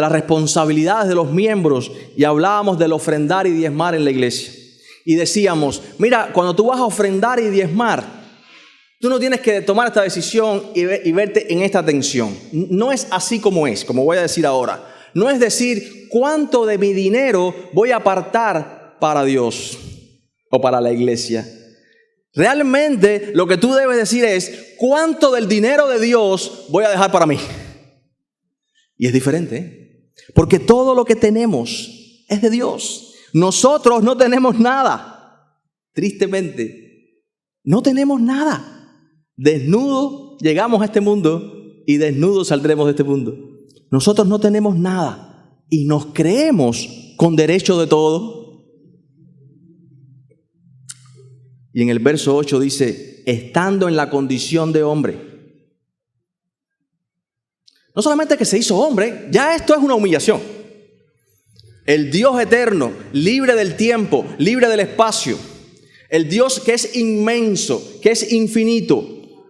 las responsabilidades de los miembros y hablábamos del ofrendar y diezmar en la iglesia. Y decíamos, mira, cuando tú vas a ofrendar y diezmar, tú no tienes que tomar esta decisión y verte en esta tensión. No es así como voy a decir ahora. No es decir, ¿cuánto de mi dinero voy a apartar para Dios o para la iglesia? Realmente lo que tú debes decir es, ¿cuánto del dinero de Dios voy a dejar para mí? Y es diferente, ¿eh? Porque todo lo que tenemos es de Dios. Nosotros no tenemos nada. Tristemente, no tenemos nada. Desnudo llegamos a este mundo y desnudos saldremos de este mundo. Nosotros no tenemos nada y nos creemos con derecho de todo. Y en el verso 8 dice, estando en la condición de hombre. No solamente que se hizo hombre, ya esto es una humillación. El Dios eterno, libre del tiempo, libre del espacio. El Dios que es inmenso, que es infinito.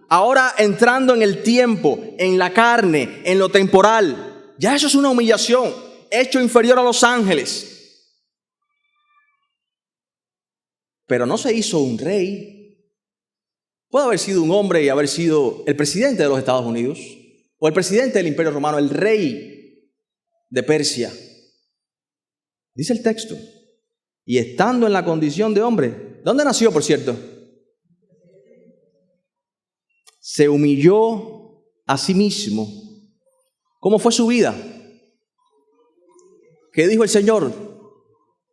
Ahora entrando en el tiempo, en la carne, en lo temporal. Ya eso es una humillación, hecho inferior a los ángeles. Pero no se hizo un rey. Puede haber sido un hombre y haber sido el presidente de los Estados Unidos, o el presidente del Imperio Romano, el rey de Persia. Dice el texto, y estando en la condición de hombre, ¿dónde nació, por cierto? Se humilló a sí mismo. ¿Cómo fue su vida? ¿Qué dijo el Señor?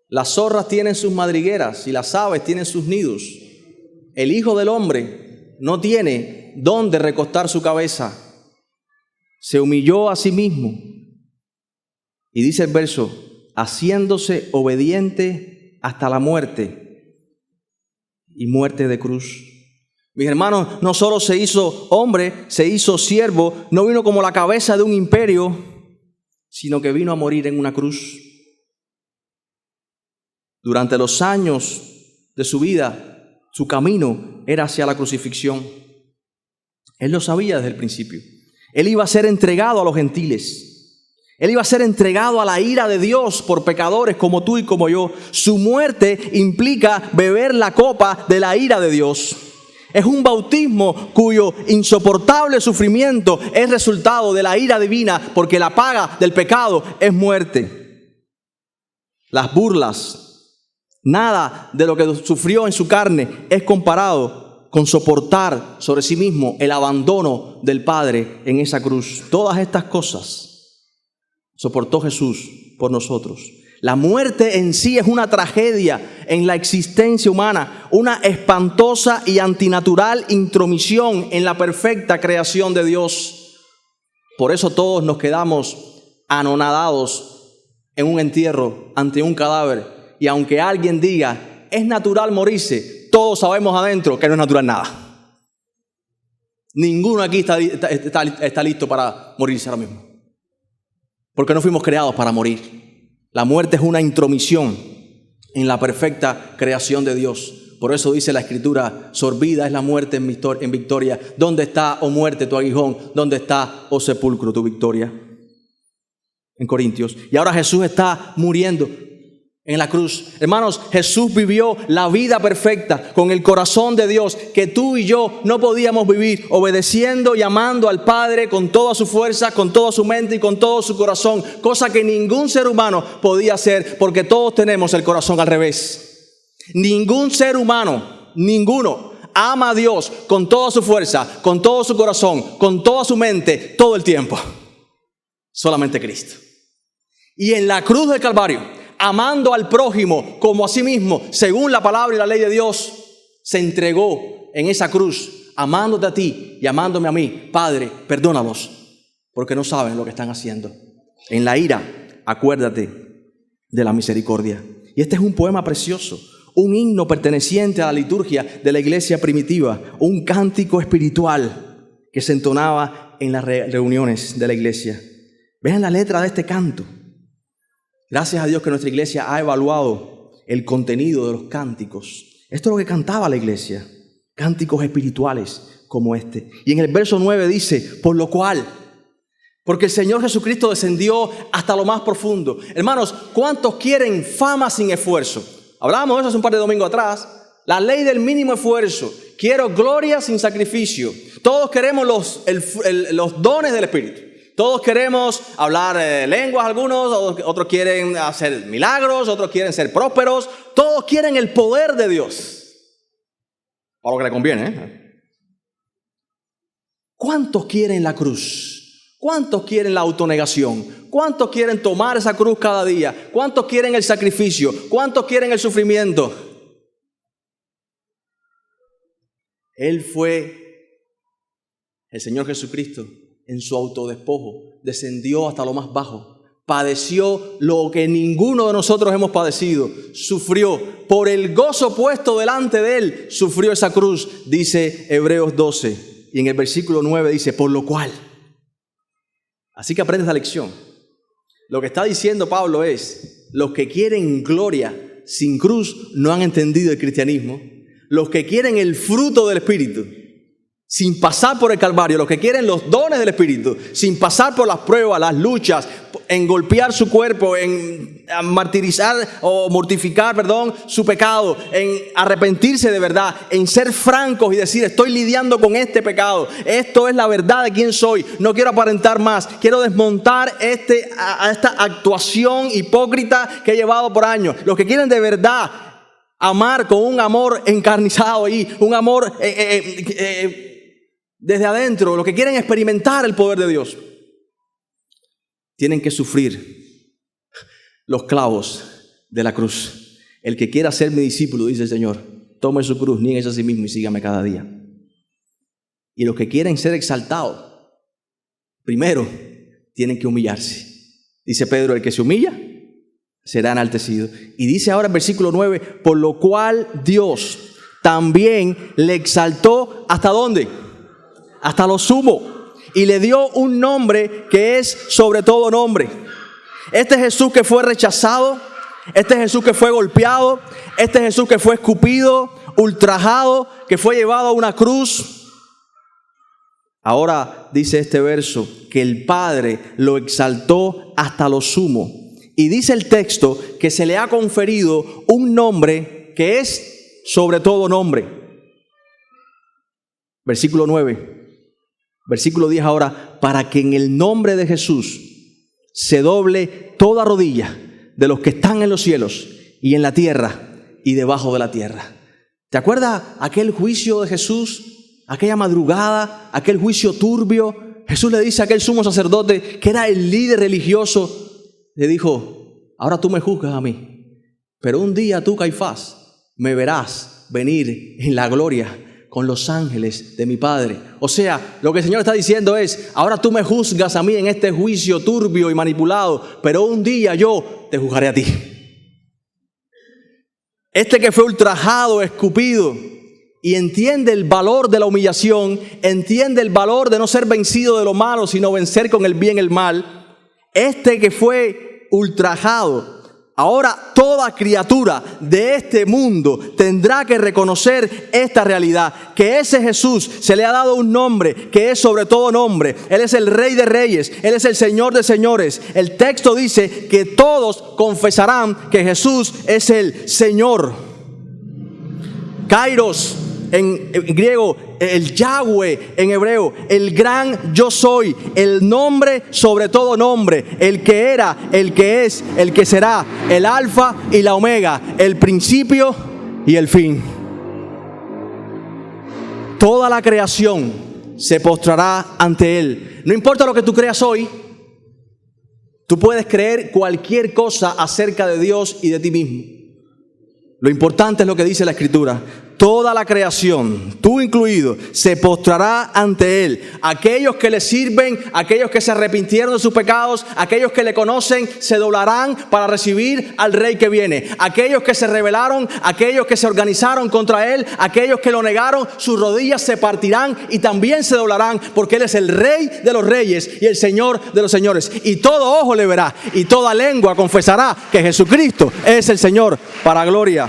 Las zorras tienen sus madrigueras y las aves tienen sus nidos. El Hijo del Hombre no tiene dónde recostar su cabeza. Se humilló a sí mismo. Y dice el verso, haciéndose obediente hasta la muerte y muerte de cruz. Mis hermanos, no solo se hizo hombre, se hizo siervo, no vino como la cabeza de un imperio, sino que vino a morir en una cruz. Durante los años de su vida, su camino era hacia la crucifixión. Él lo sabía desde el principio. Él iba a ser entregado a los gentiles. Él iba a ser entregado a la ira de Dios por pecadores como tú y como yo. Su muerte implica beber la copa de la ira de Dios. Es un bautismo cuyo insoportable sufrimiento es resultado de la ira divina, porque la paga del pecado es muerte. Las burlas, nada de lo que sufrió en su carne es comparado con soportar sobre sí mismo el abandono del Padre en esa cruz. Todas estas cosas soportó Jesús por nosotros. La muerte en sí es una tragedia en la existencia humana, una espantosa y antinatural intromisión en la perfecta creación de Dios. Por eso todos nos quedamos anonadados en un entierro ante un cadáver. Y aunque alguien diga, es natural morirse, todos sabemos adentro que no es natural nada. Ninguno aquí está listo para morirse ahora mismo. Porque no fuimos creados para morir. La muerte es una intromisión en la perfecta creación de Dios. Por eso dice la Escritura, sorbida es la muerte en victoria. ¿Dónde está, oh muerte, tu aguijón? ¿Dónde está, oh sepulcro, tu victoria? En Corintios. Y ahora Jesús está muriendo en la cruz. Hermanos, Jesús vivió la vida perfecta con el corazón de Dios que tú y yo no podíamos vivir, obedeciendo y amando al Padre con toda su fuerza, con toda su mente y con todo su corazón, cosa que ningún ser humano podía hacer porque todos tenemos el corazón al revés. Ningún ser humano, ninguno, ama a Dios con toda su fuerza, con todo su corazón, con toda su mente, todo el tiempo. Solamente Cristo. Y en la cruz del Calvario, amando al prójimo como a sí mismo, según la palabra y la ley de Dios, se entregó en esa cruz, amándote a ti y amándome a mí. Padre, perdónalos, porque no saben lo que están haciendo. En la ira, acuérdate de la misericordia. Y este es un poema precioso, un himno perteneciente a la liturgia de la iglesia primitiva, un cántico espiritual que se entonaba en las reuniones de la iglesia. Vean la letra de este canto. Gracias a Dios que nuestra iglesia ha evaluado el contenido de los cánticos. Esto es lo que cantaba la iglesia, cánticos espirituales como este. Y en el verso 9 dice, por lo cual, porque el Señor Jesucristo descendió hasta lo más profundo. Hermanos, ¿cuántos quieren fama sin esfuerzo? Hablábamos de eso hace un par de domingos atrás. La ley del mínimo esfuerzo. Quiero gloria sin sacrificio. Todos queremos los dones del Espíritu. Todos queremos hablar lenguas algunos, otros quieren hacer milagros, otros quieren ser prósperos. Todos quieren el poder de Dios. Para lo que le conviene, ¿Cuántos quieren la cruz? ¿Cuántos quieren la autonegación? ¿Cuántos quieren tomar esa cruz cada día? ¿Cuántos quieren el sacrificio? ¿Cuántos quieren el sufrimiento? Él fue, el Señor Jesucristo, en su autodespojo, descendió hasta lo más bajo, padeció lo que ninguno de nosotros hemos padecido, sufrió, por el gozo puesto delante de Él, sufrió esa cruz, dice Hebreos 12, y en el versículo 9 dice, por lo cual. Así que aprendes la lección. Lo que está diciendo Pablo es, los que quieren gloria sin cruz no han entendido el cristianismo. Los que quieren el fruto del Espíritu, sin pasar por el Calvario, los que quieren los dones del Espíritu, sin pasar por las pruebas, las luchas, en golpear su cuerpo, en martirizar o mortificar, su pecado, en arrepentirse de verdad, en ser francos y decir, estoy lidiando con este pecado, esto es la verdad de quién soy, no quiero aparentar más, quiero desmontar esta actuación hipócrita que he llevado por años. Los que quieren de verdad amar con un amor encarnizado y un amor desde adentro, los que quieren experimentar el poder de Dios, tienen que sufrir los clavos de la cruz. El que quiera ser mi discípulo, dice el Señor, tome su cruz, niéguese a sí mismo y sígame cada día. Y los que quieren ser exaltados, primero tienen que humillarse. Dice Pedro, el que se humilla será enaltecido. Y dice ahora en versículo 9, por lo cual Dios también le exaltó, ¿hasta dónde? Hasta lo sumo. Y le dio un nombre que es sobre todo nombre. Este Jesús que fue rechazado, este Jesús que fue golpeado, este Jesús que fue escupido, ultrajado, que fue llevado a una cruz. Ahora dice este verso que el Padre lo exaltó hasta lo sumo. Y dice el texto que se le ha conferido un nombre que es sobre todo nombre. Versículo 9. Versículo 10 ahora, para que en el nombre de Jesús se doble toda rodilla de los que están en los cielos y en la tierra y debajo de la tierra. ¿Te acuerdas aquel juicio de Jesús? Aquella madrugada, aquel juicio turbio. Jesús le dice a aquel sumo sacerdote que era el líder religioso, le dijo, ahora tú me juzgas a mí, pero un día tú, Caifás, me verás venir en la gloria con los ángeles de mi Padre. O sea, lo que el Señor está diciendo es, ahora tú me juzgas a mí en este juicio turbio y manipulado, pero un día yo te juzgaré a ti. Este que fue ultrajado, escupido, y entiende el valor de la humillación, entiende el valor de no ser vencido de lo malo, sino vencer con el bien el mal, este que fue ultrajado, ahora toda criatura de este mundo tendrá que reconocer esta realidad, que ese Jesús se le ha dado un nombre que es sobre todo nombre. Él es el Rey de Reyes, Él es el Señor de Señores. El texto dice que todos confesarán que Jesús es el Señor. Kairos en griego, el Yahweh en hebreo, el gran yo soy, el nombre sobre todo nombre, el que era, el que es, el que será, el alfa y la omega, el principio y el fin. Toda la creación se postrará ante Él. No importa lo que tú creas hoy, tú puedes creer cualquier cosa acerca de Dios y de ti mismo. Lo importante es lo que dice la Escritura. Toda la creación, tú incluido, se postrará ante Él. Aquellos que le sirven, aquellos que se arrepintieron de sus pecados, aquellos que le conocen, se doblarán para recibir al Rey que viene. Aquellos que se rebelaron, aquellos que se organizaron contra Él, aquellos que lo negaron, sus rodillas se partirán y también se doblarán, porque Él es el Rey de los reyes y el Señor de los señores. Y todo ojo le verá y toda lengua confesará que Jesucristo es el Señor, para gloria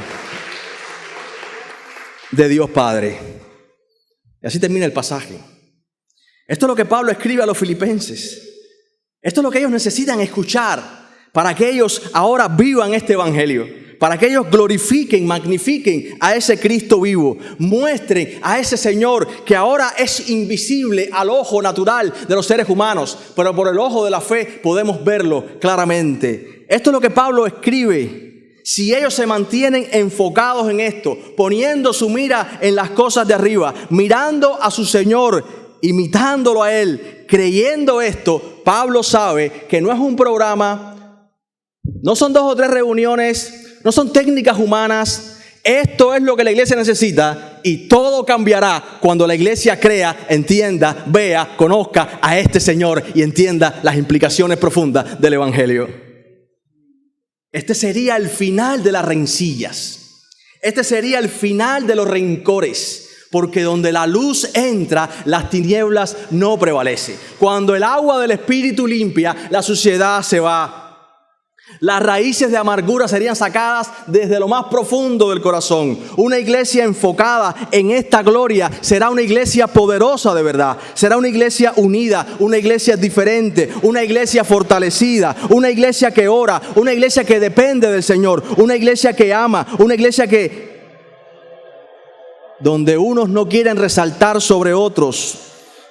de Dios Padre. Y así termina el pasaje. Esto es lo que Pablo escribe a los filipenses. Esto es lo que ellos necesitan escuchar para que ellos ahora vivan este evangelio, para que ellos glorifiquen, magnifiquen a ese Cristo vivo, muestren a ese Señor que ahora es invisible al ojo natural de los seres humanos, pero por el ojo de la fe podemos verlo claramente. Esto es lo que Pablo escribe. Si ellos se mantienen enfocados en esto, poniendo su mira en las cosas de arriba, mirando a su Señor, imitándolo a Él, creyendo esto, Pablo sabe que no es un programa, no son 2 o 3 reuniones, no son técnicas humanas. Esto es lo que la iglesia necesita y todo cambiará cuando la iglesia crea, entienda, vea, conozca a este Señor y entienda las implicaciones profundas del evangelio. Este sería el final de las rencillas. Este sería el final de los rencores. Porque donde la luz entra, las tinieblas no prevalecen. Cuando el agua del Espíritu limpia, la suciedad se va. Las raíces de amargura serían sacadas desde lo más profundo del corazón. Una iglesia enfocada en esta gloria será una iglesia poderosa de verdad. Será una iglesia unida, una iglesia diferente, una iglesia fortalecida, una iglesia que ora, una iglesia que depende del Señor, una iglesia que ama, una iglesia donde unos no quieren resaltar sobre otros,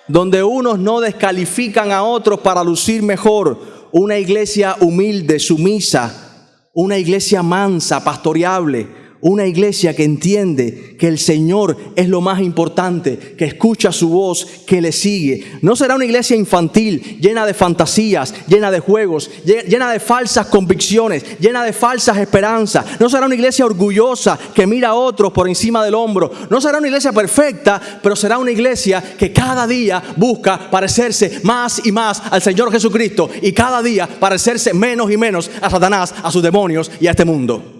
donde unos no descalifican a otros para lucir mejor. Una iglesia humilde, sumisa, una iglesia mansa, pastoreable, una iglesia que entiende que el Señor es lo más importante, que escucha su voz, que le sigue. No será una iglesia infantil, llena de fantasías, llena de juegos, llena de falsas convicciones, llena de falsas esperanzas. No será una iglesia orgullosa que mira a otros por encima del hombro. No será una iglesia perfecta, pero será una iglesia que cada día busca parecerse más y más al Señor Jesucristo y cada día parecerse menos y menos a Satanás, a sus demonios y a este mundo.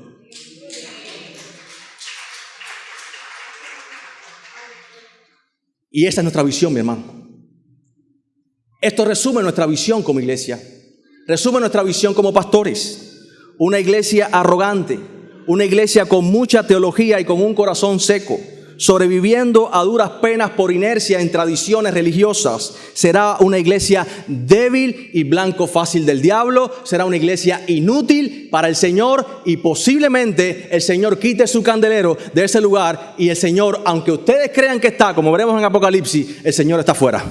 Y esa es nuestra visión, mi hermano. Esto resume nuestra visión como iglesia. Resume nuestra visión como pastores. Una iglesia arrogante. Una iglesia con mucha teología y con un corazón seco. Sobreviviendo a duras penas por inercia en tradiciones religiosas. Será una iglesia débil y blanco fácil del diablo. Será una iglesia inútil para el Señor y posiblemente el Señor quite su candelero de ese lugar y el Señor, aunque ustedes crean que está, como veremos en Apocalipsis, el Señor está fuera.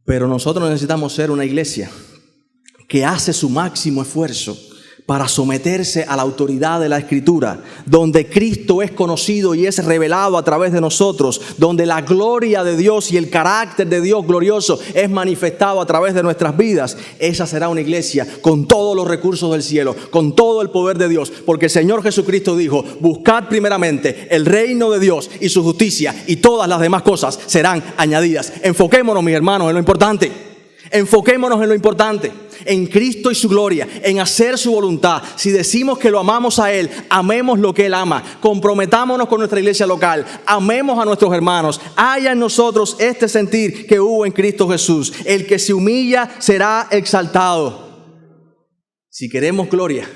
Pero nosotros necesitamos ser una iglesia que hace su máximo esfuerzo para someterse a la autoridad de la Escritura, donde Cristo es conocido y es revelado a través de nosotros, donde la gloria de Dios y el carácter de Dios glorioso es manifestado a través de nuestras vidas. Esa será una iglesia con todos los recursos del cielo, con todo el poder de Dios, porque el Señor Jesucristo dijo: buscad primeramente el reino de Dios y su justicia y todas las demás cosas serán añadidas. Enfoquémonos, mis hermanos, en lo importante. Enfoquémonos en lo importante. en Cristo y su gloria, en hacer su voluntad. Si decimos que lo amamos a Él, amemos lo que Él ama. Comprometámonos con nuestra iglesia local. Amemos a nuestros hermanos. Haya en nosotros este sentir que hubo en Cristo Jesús. El que se humilla será exaltado. Si queremos gloria,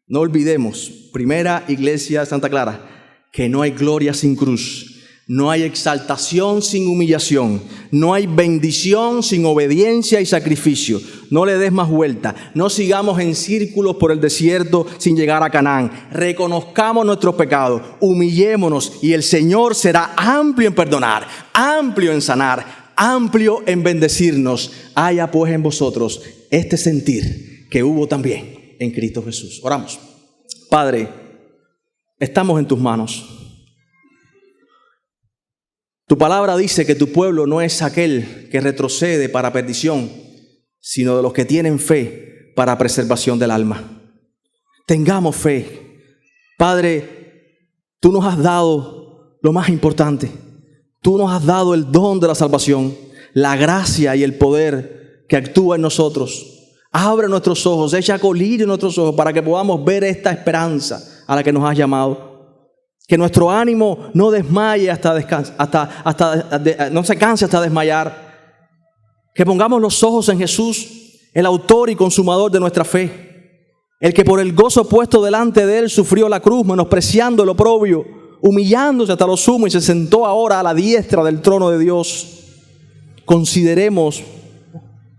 no olvidemos, Primera Iglesia Santa Clara, que no hay gloria sin cruz. No hay exaltación sin humillación. No hay bendición sin obediencia y sacrificio. No le des más vuelta. No sigamos en círculos por el desierto sin llegar a Canaán. Reconozcamos nuestros pecados. Humillémonos y el Señor será amplio en perdonar, amplio en sanar, amplio en bendecirnos. Haya pues en vosotros este sentir que hubo también en Cristo Jesús. Oramos. Padre, estamos en tus manos. Tu palabra dice que tu pueblo no es aquel que retrocede para perdición, sino de los que tienen fe para preservación del alma. Tengamos fe. Padre, tú nos has dado lo más importante. Tú nos has dado el don de la salvación, la gracia y el poder que actúa en nosotros. Abre nuestros ojos, echa colirio en nuestros ojos para que podamos ver esta esperanza a la que nos has llamado. Que nuestro ánimo no desmaye no se canse hasta desmayar. Que pongamos los ojos en Jesús, el autor y consumador de nuestra fe. El que por el gozo puesto delante de Él sufrió la cruz, menospreciando el oprobio, humillándose hasta lo sumo y se sentó ahora a la diestra del trono de Dios. Consideremos,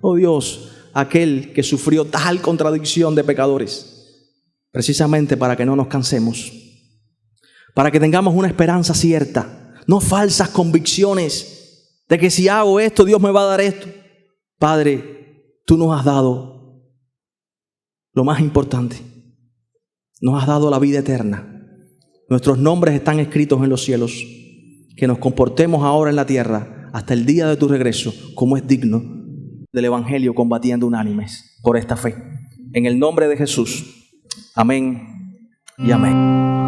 oh Dios, aquel que sufrió tal contradicción de pecadores, precisamente para que no nos cansemos. Para que tengamos una esperanza cierta, no falsas convicciones de que si hago esto, Dios me va a dar esto. Padre, tú nos has dado lo más importante. Nos has dado la vida eterna. Nuestros nombres están escritos en los cielos. Que nos comportemos ahora en la tierra hasta el día de tu regreso, como es digno del Evangelio, combatiendo unánimes por esta fe. En el nombre de Jesús. Amén y amén.